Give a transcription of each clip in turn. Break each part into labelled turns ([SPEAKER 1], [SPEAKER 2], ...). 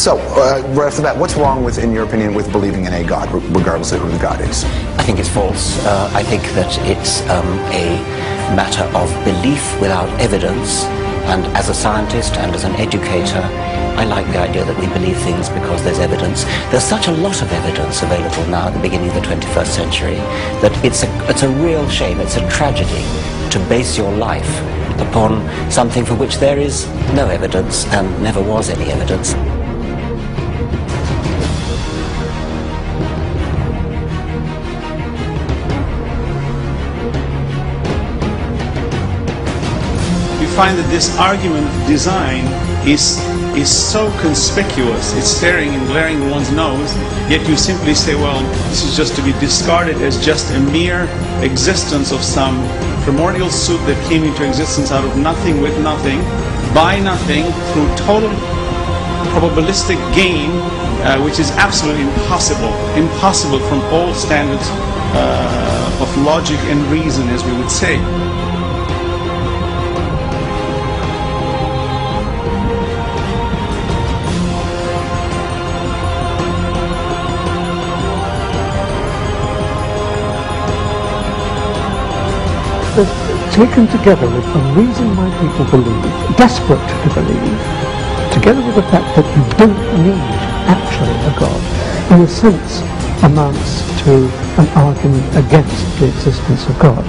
[SPEAKER 1] So, right off the bat, what's wrong with, in your opinion, with believing in a God, regardless of who the God is?
[SPEAKER 2] I think it's false. I think that it's a matter of belief without evidence, and as a scientist and as an educator, I like the idea that we believe things because there's evidence. There's such a lot of evidence available now at the beginning of the 21st century that it's a real shame, it's a tragedy to base your life upon something for which there is no evidence and never was any evidence.
[SPEAKER 3] You find that this argument of design is so conspicuous, it's staring and glaring in one's nose, yet you simply say, well, this is just to be discarded as just a mere existence of some primordial soup that came into existence out of nothing with nothing, by nothing, through total probabilistic gain, which is absolutely impossible from all standards of logic and reason, as we would say.
[SPEAKER 4] Taken together with the reason why people believe, desperate to believe, together with the fact that you don't need actually a God, in a sense amounts to an argument against the existence of God.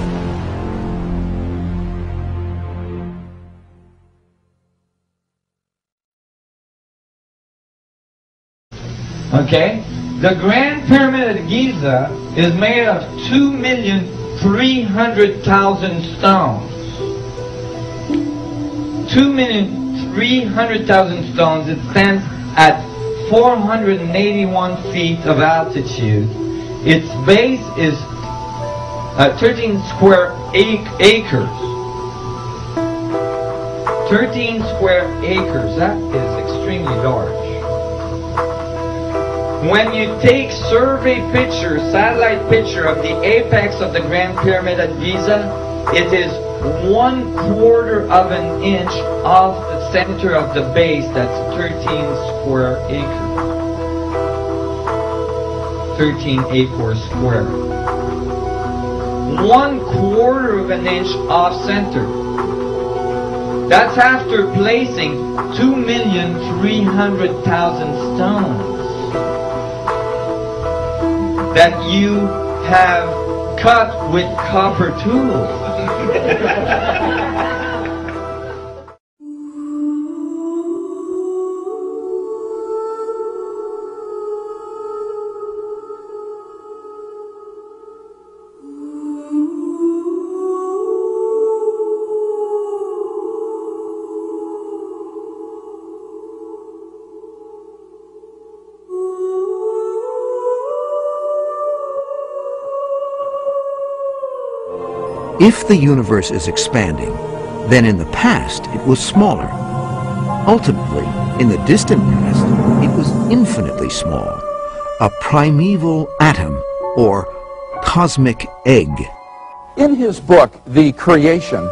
[SPEAKER 5] Okay? The Grand Pyramid of Giza is made of 2,300,000 stones. 2,300,000 stones. It stands at 481 feet of altitude. Its base is 13 square acres. 13 square acres. That is extremely large. When you take survey picture, satellite picture of the apex of the Grand Pyramid at Giza, it is 1/4 of an inch off the center of the base. That's 13 square acres. 13 acres square. 1/4 of an inch off center. That's after placing 2,300,000 stones that you have cut with copper tools.
[SPEAKER 6] If the universe is expanding, then in the past it was smaller. Ultimately, in the distant past, it was infinitely small, a primeval atom or cosmic egg.
[SPEAKER 7] In his book, The Creation,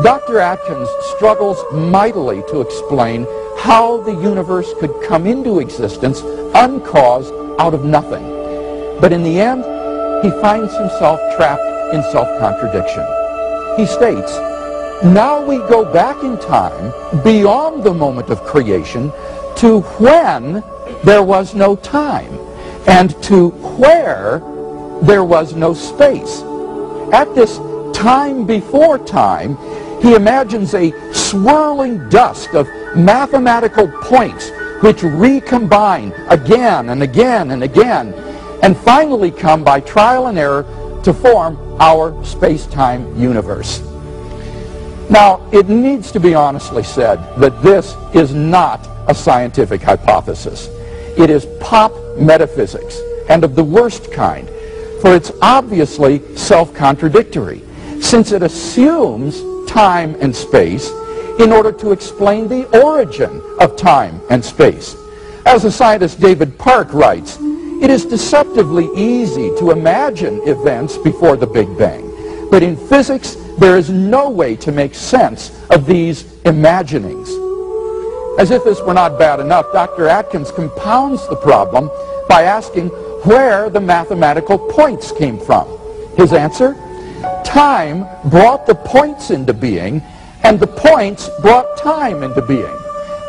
[SPEAKER 7] Dr. Atkins struggles mightily to explain how the universe could come into existence uncaused out of nothing. But in the end, he finds himself trapped in self-contradiction. He states, now we go back in time beyond the moment of creation to when there was no time and to where there was no space. At this time before time, he imagines a swirling dust of mathematical points which recombine again and again and again, and finally come by trial and error to form our space-time universe. Now, it needs to be honestly said that this is not a scientific hypothesis. It is pop metaphysics, and of the worst kind, for it's obviously self-contradictory, since it assumes time and space in order to explain the origin of time and space. As the scientist David Park writes, it is deceptively easy to imagine events before the Big Bang, but in physics there is no way to make sense of these imaginings. As if this were not bad enough, Dr. Atkins compounds the problem by asking where the mathematical points came from. His answer? Time brought the points into being, and the points brought time into being.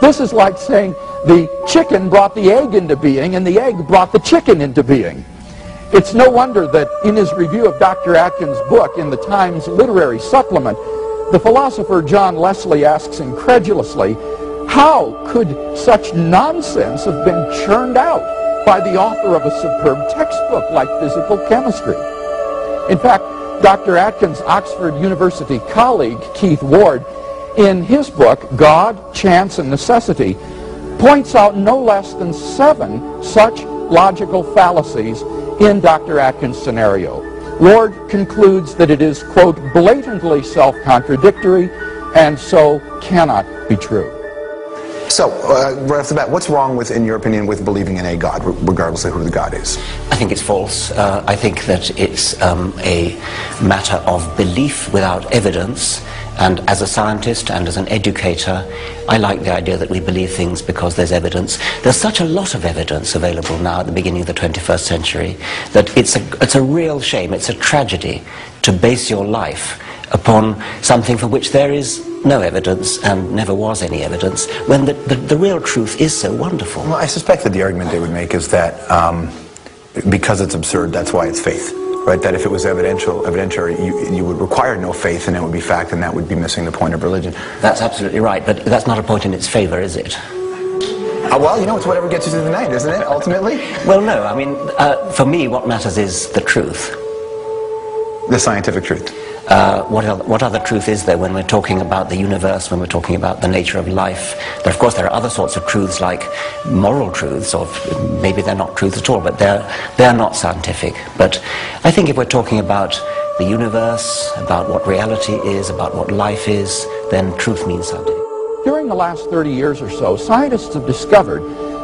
[SPEAKER 7] This is like saying the chicken brought the egg into being, and the egg brought the chicken into being. It's no wonder that in his review of Dr. Atkins' book in the Times Literary Supplement, the philosopher John Leslie asks incredulously, how could such nonsense have been churned out by the author of a superb textbook like physical chemistry? In fact, Dr. Atkins' Oxford University colleague, Keith Ward, in his book, God, Chance, and Necessity, points out no less than 7 such logical fallacies in Dr. Atkins' scenario. Ward concludes that it is, quote, blatantly self-contradictory and so cannot be true.
[SPEAKER 1] So, right off the bat, what's wrong with, in your opinion, with believing in a God, regardless of who the God is?
[SPEAKER 2] I think it's false. I think that it's a matter of belief without evidence, and as a scientist and as an educator, I like the idea that we believe things because there's evidence. There's such a lot of evidence available now at the beginning of the 21st century that it's a real shame, it's a tragedy to base your life upon something for which there is no evidence and never was any evidence, when the real truth is so wonderful.
[SPEAKER 1] Well, I suspect that the argument they would make is that because it's absurd, that's why it's faith, right? That if it was evidentiary, you would require no faith and it would be fact, and that would be missing the point of religion.
[SPEAKER 2] That's absolutely right, but that's not a point in its favor, is it?
[SPEAKER 1] Well, you know, it's whatever gets you through the night, isn't it, ultimately?
[SPEAKER 2] Well, no, I mean, for me, what matters is the truth.
[SPEAKER 1] The scientific truth.
[SPEAKER 2] What other truth is there when we're talking about the universe, when we're talking about the nature of life? Of course, there are other sorts of truths like moral truths, or maybe they're not truths at all, but they're not scientific. But I think if we're talking about the universe, about what reality is, about what life is, then truth means something.
[SPEAKER 7] During the last 30 years or so, scientists have discovered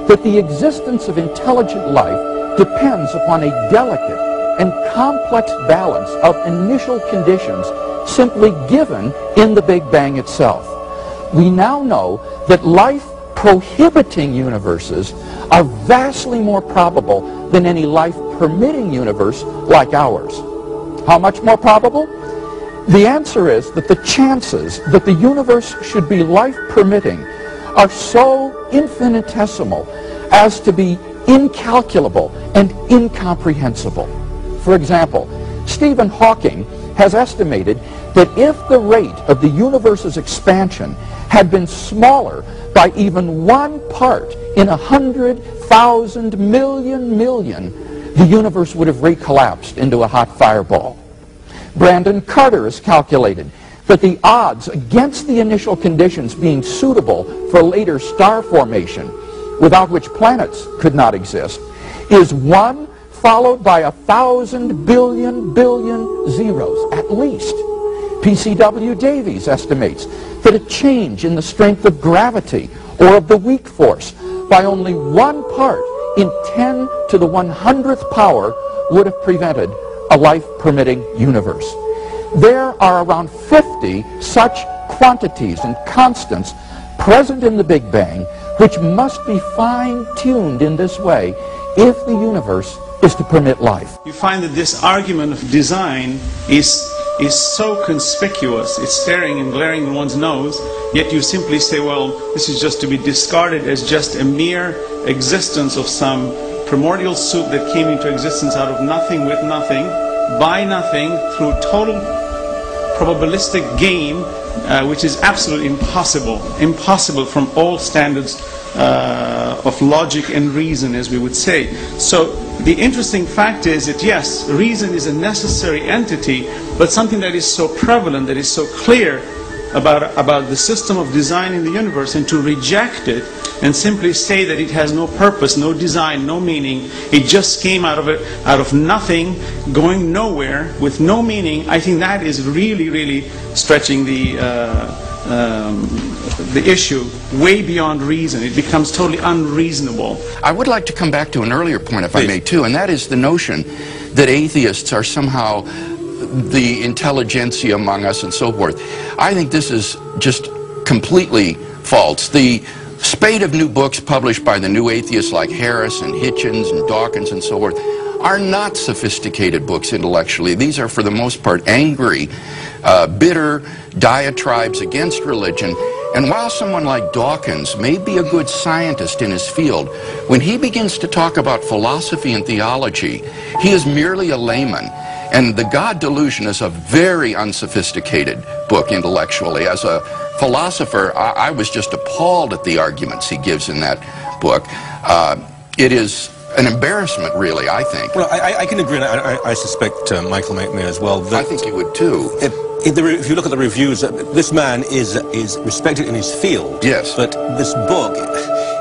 [SPEAKER 7] that the existence of intelligent life depends upon a delicate and complex balance of initial conditions simply given in the Big Bang itself. We now know that life-prohibiting universes are vastly more probable than any life-permitting universe like ours. How much more probable? The answer is that the chances that the universe should be life-permitting are so infinitesimal as to be incalculable and incomprehensible. For example, Stephen Hawking has estimated that if the rate of the universe's expansion had been smaller by even 1 part in 100,000 million, the universe would have recollapsed into a hot fireball. Brandon Carter has calculated that the odds against the initial conditions being suitable for later star formation, without which planets could not exist, is 1 followed by 1,000 billion zeros, at least. P.C.W. Davies estimates that a change in the strength of gravity or of the weak force by only 1 part in 10 to the 100th power would have prevented a life-permitting universe. There are around 50 such quantities and constants present in the Big Bang which must be fine-tuned in this way if the universe is to permit life.
[SPEAKER 3] You find that this argument of design is so conspicuous, it's staring and glaring in one's nose, yet you simply say, well, this is just to be discarded as just a mere existence of some primordial soup that came into existence out of nothing with nothing, by nothing, through total probabilistic game, which is absolutely impossible from all standards of logic and reason, as we would say. So the interesting fact is that yes, reason is a necessary entity, but something that is so prevalent, that is so clear about the system of design in the universe, and to reject it and simply say that it has no purpose, no design, no meaning, it just came out of nothing, going nowhere with no meaning, I think that is really stretching the issue way beyond reason. It becomes totally unreasonable.
[SPEAKER 8] I would like to come back to an earlier point, if I may, too, and that is the notion that atheists are somehow the intelligentsia among us and so forth. I think this is just completely false. The spate of new books published by the new atheists like Harris and Hitchens and Dawkins and so forth are not sophisticated books intellectually. These are, for the most part, angry, bitter diatribes against religion. And while someone like Dawkins may be a good scientist in his field, when he begins to talk about philosophy and theology, he is merely a layman. And The God Delusion is a very unsophisticated book intellectually. As a philosopher, I was just appalled at the arguments he gives in that book. It is an embarrassment, really, I think.
[SPEAKER 9] Well, I can agree, and I suspect Michael may as well. That
[SPEAKER 8] I think you would too.
[SPEAKER 9] If you look at the reviews, this man is respected in his field.
[SPEAKER 8] Yes.
[SPEAKER 9] But this book,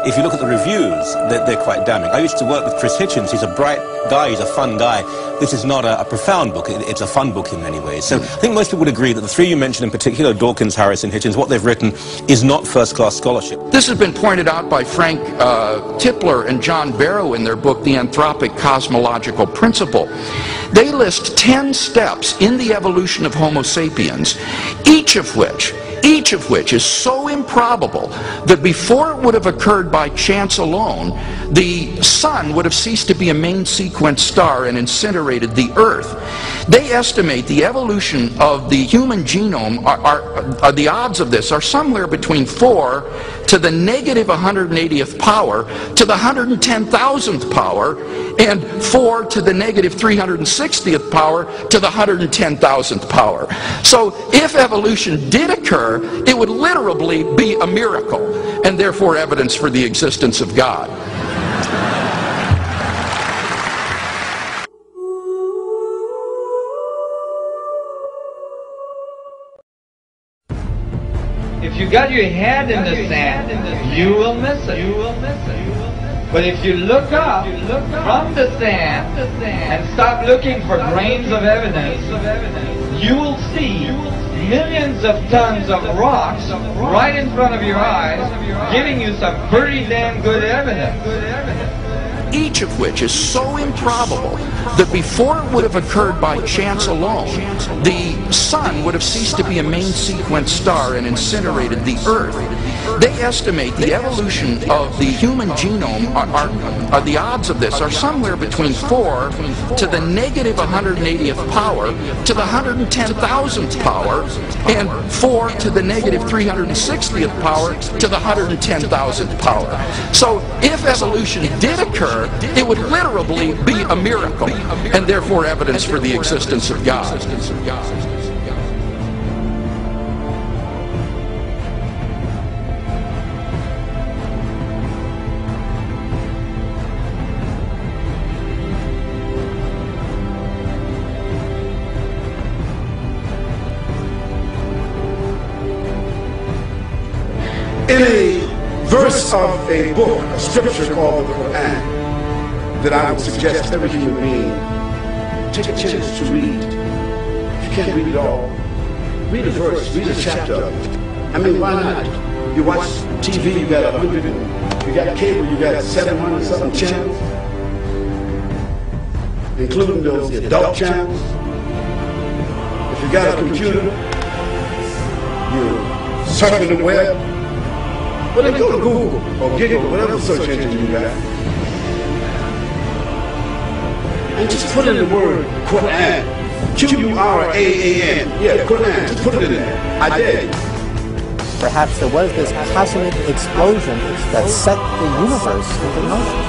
[SPEAKER 9] if you look at the reviews, they're quite damning. I used to work with Chris Hitchens. He's a bright guy. He's a fun guy. This is not a profound book. It's a fun book in many ways. So I think most people would agree that the three you mentioned in particular, Dawkins, Harris, and Hitchens, what they've written is not first-class scholarship.
[SPEAKER 8] This has been pointed out by Frank Tipler and John Barrow in their book, The Anthropic Cosmological Principle. They list 10 steps in the evolution of Homo sapiens, each of which is so improbable that before it would have occurred by chance alone, the sun would have ceased to be a main sequence star and incinerated the Earth. They estimate the evolution of the human genome, the odds of this are somewhere between 4 to the negative 180th power to the 110,000th power, and 4 to the negative 360th power to the 110,000th power. So if evolution did occur, it would literally be a miracle, and therefore evidence for the existence of God.
[SPEAKER 5] If you got your head in the sand, you will miss it. But if you look up from the sand and stop looking for grains of evidence, you will see millions of tons of rocks right in front of your eyes, giving you some pretty damn good evidence.
[SPEAKER 8] Each of which is so improbable that before it would have occurred by chance alone, the sun would have ceased to be a main sequence star and incinerated the Earth. They estimate the evolution of the human genome, the odds of this are somewhere between 4 to the negative 180th power to the 110,000th power, and 4 to the negative 360th power to the 110,000th power. So if evolution did occur, it would literally be a miracle, and therefore evidence for the existence of God.
[SPEAKER 10] In a verse of a book, a scripture called the Quran, that I would suggest every human being take a chance to read. If you can't read it all, read a verse, read a chapter of it. I mean, why not? You watch TV, you got 100, you got cable, you got 700 something channels, including those adult channels. If you got a computer, you're surfing the web, well then go to Google or Giggle, whatever search engine you got, and just put in the word Quran. Q-U-R-A-A-N. Yeah, Quran. Just put it in there. I dare you.
[SPEAKER 11] Perhaps there was this cosmic explosion that set the universe into motion.